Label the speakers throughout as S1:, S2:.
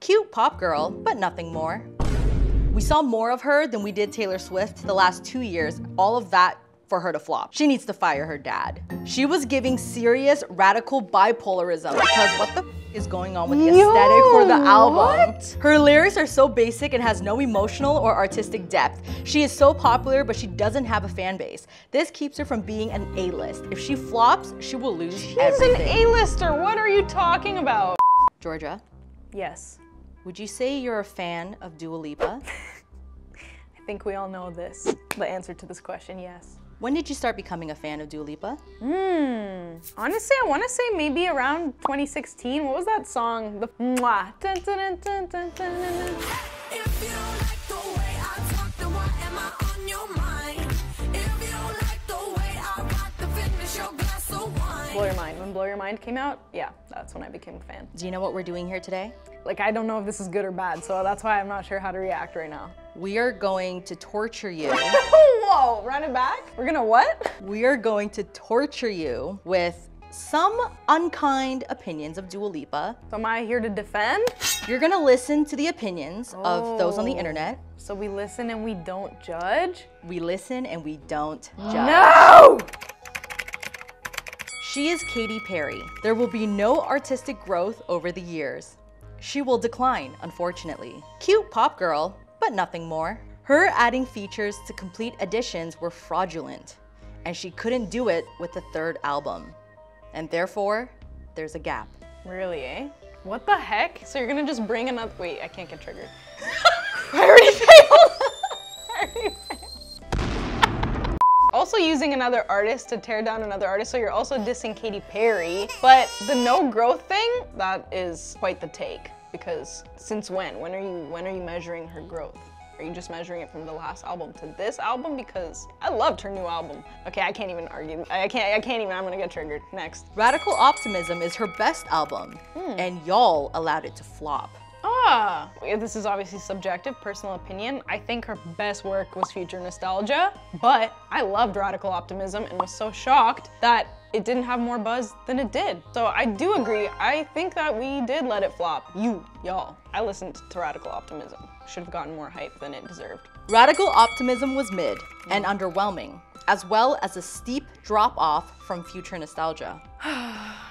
S1: Cute pop girl, but nothing more. We saw more of her than we did Taylor Swift the last 2 years, all of that for her to flop. She needs to fire her dad. She was giving serious radical bipolarism because what the is going on with the aesthetic for the album?
S2: What?
S1: Her lyrics are so basic and has no emotional or artistic depth. She is so popular, but she doesn't have a fan base. This keeps her from being an A-list. If she flops, she will lose everything.
S2: She's an A-lister, what are you talking about?
S1: Georgia,
S2: Yes.
S1: would you say you're a fan of Dua Lipa?
S2: I think we all know the answer to this question, yes.
S1: When did you start becoming a fan of Dua Lipa?
S2: Honestly, I want to say maybe around 2016. What was that song? The Mwah. Dun, dun, dun, dun, dun, dun, dun.
S3: If you don't like the way I talk, then why am I on your mind? If you don't like the way I rock, then finish your glass of wine.
S2: Blow Your Mind. When Blow Your Mind came out, yeah, that's when I became a fan.
S1: Do you know what we're doing here today?
S2: Like, I don't know if this is good or bad, so that's why I'm not sure how to react right now.
S1: We are going to torture you.
S2: Whoa, run it back? We're gonna what?
S1: We are going to torture you with some unkind opinions of Dua Lipa.
S2: So am I here to defend?
S1: You're gonna listen to the opinions of those on the internet.
S2: So we listen and we don't judge?
S1: We listen and we don't judge.
S2: No!
S1: She is Katy Perry. There will be no artistic growth over the years. She will decline, unfortunately. Cute pop girl, but nothing more. Her adding features to complete editions were fraudulent, and she couldn't do it with the third album. And therefore, there's a gap.
S2: Really, eh? What the heck? So you're gonna just bring another, wait, I can't get triggered. I already failed. I already failed. Also using another artist to tear down another artist, so you're also dissing Katy Perry. But the no growth thing, that is quite the take. Because since when? When are you measuring her growth? Are you just measuring it from the last album to this album? Because I loved her new album. Okay, I can't even argue. I can't even, I'm gonna get triggered. Next.
S1: Radical Optimism is her best album, and y'all allowed it to flop.
S2: Ah, this is obviously subjective, personal opinion. I think her best work was Future Nostalgia, but I loved Radical Optimism and was so shocked that it didn't have more buzz than it did. So I do agree. I think that we did let it flop. Y'all. I listened to Radical Optimism. Should have gotten more hype than it deserved.
S1: Radical Optimism was mid and underwhelming, as well as a steep drop-off from Future Nostalgia.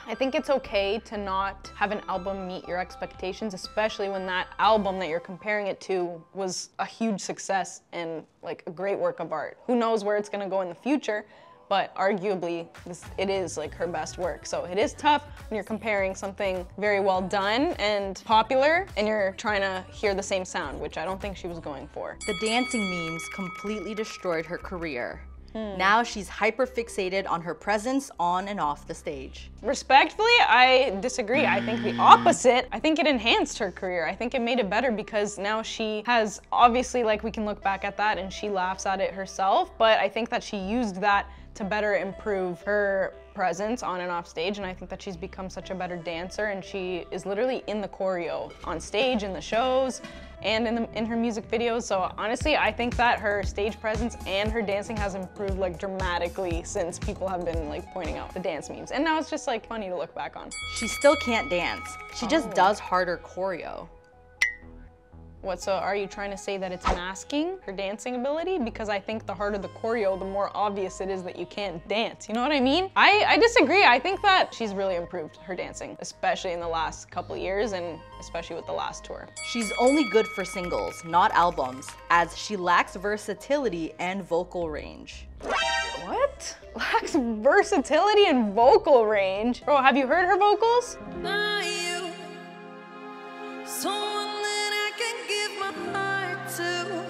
S2: I think it's okay to not have an album meet your expectations, especially when that album that you're comparing it to was a huge success and like a great work of art. Who knows where it's gonna go in the future, but arguably it is like her best work. So it is tough when you're comparing something very well done and popular and you're trying to hear the same sound, which I don't think she was going for.
S1: The dancing memes completely destroyed her career. Now she's hyper fixated on her presence on and off the stage.
S2: Respectfully, I disagree. I think the opposite. I think it enhanced her career. I think it made it better because now she has, obviously, like we can look back at that and she laughs at it herself, but I think that she used that to better improve her presence on and off stage, and I think that she's become such a better dancer, and she is literally in the choreo on stage, in the shows, and in her music videos. So honestly, I think that her stage presence and her dancing has improved like dramatically since people have been like pointing out the dance memes. And now it's just like funny to look back on.
S1: She still can't dance. She just does harder choreo.
S2: What, so are you trying to say that it's masking her dancing ability? Because I think the harder the choreo, the more obvious it is that you can't dance. You know what I mean? I disagree. I think that she's really improved her dancing, especially in the last couple years and especially with the last tour.
S1: She's only good for singles, not albums, as she lacks versatility and vocal range.
S2: What? Lacks versatility and vocal range? Bro, have you heard her vocals?
S3: Not you. Someone that I can give my heart to.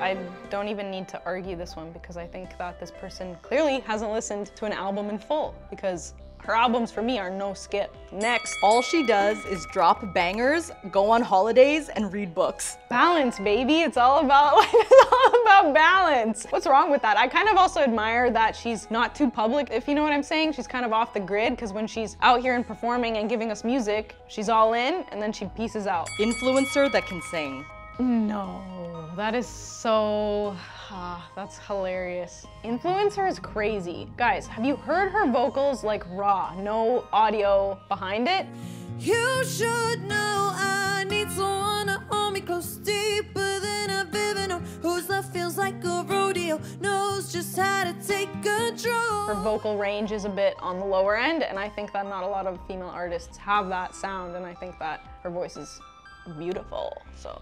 S2: I don't even need to argue this one because I think that this person clearly hasn't listened to an album in full because her albums for me are no skip. Next.
S1: All she does is drop bangers, go on holidays, and read books.
S2: Balance, baby. It's all about life. It's all about balance. What's wrong with that? I kind of also admire that she's not too public, if you know what I'm saying. She's kind of off the grid because when she's out here and performing and giving us music, she's all in and then she pieces out.
S1: Influencer that can sing.
S2: No, that is so, that's hilarious. Influencer is crazy. Guys, have you heard her vocals like raw, no audio behind it?
S3: You should know I need someone how to take control.
S2: Her vocal range is a bit on the lower end, and I think that not a lot of female artists have that sound, and I think that her voice is beautiful, so.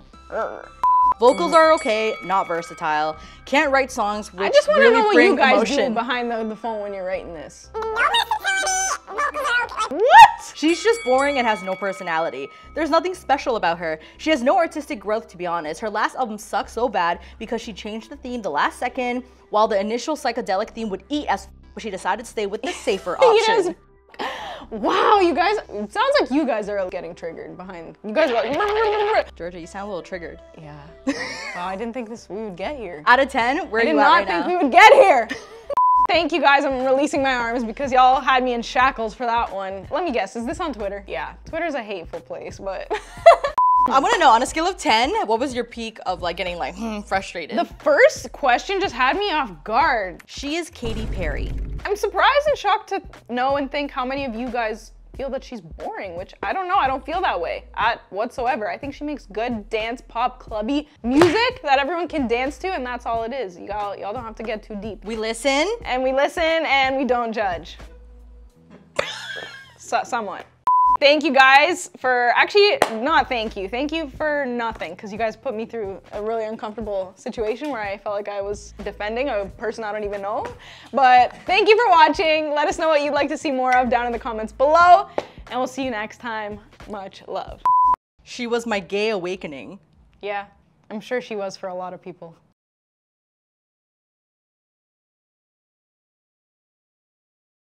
S1: Vocals are okay, not versatile. Can't write songs which
S2: I just want to
S1: really
S2: know what
S1: bring
S2: you guys
S1: emotion.
S2: do behind the phone when you're writing this. What?
S1: She's just boring and has no personality. There's nothing special about her. She has no artistic growth, to be honest. Her last album sucks so bad because she changed the theme the last second, while the initial psychedelic theme would eat as but she decided to stay with the safer option.
S2: Wow, you guys, it sounds like you guys are getting triggered behind. You guys are like,
S1: Georgia, you sound a little triggered.
S2: yeah. Wow, I didn't think we would get here.
S1: Out of 10, where are
S2: I did
S1: you at
S2: not
S1: right
S2: think
S1: now?
S2: we would get here. Thank you guys, I'm releasing my arms because y'all had me in shackles for that one. Let me guess, is this on Twitter? Yeah, Twitter's a hateful place, but.
S1: I want to know, on a scale of 10, what was your peak of like getting like frustrated?
S2: The first question just had me off guard.
S1: She is Katy Perry.
S2: I'm surprised and shocked to know and think how many of you guys feel that she's boring, which I don't know, I don't feel that way whatsoever. I think she makes good dance, pop, clubby music that everyone can dance to, and that's all it is. Y'all don't have to get too deep.
S1: We listen.
S2: And we listen and we don't judge. Somewhat. Thank you guys for, actually, not thank you. Thank you for nothing, because you guys put me through a really uncomfortable situation where I felt like I was defending a person I don't even know. But thank you for watching. Let us know what you'd like to see more of down in the comments below, and we'll see you next time. Much love.
S1: She was my gay awakening.
S2: Yeah, I'm sure she was for a lot of people.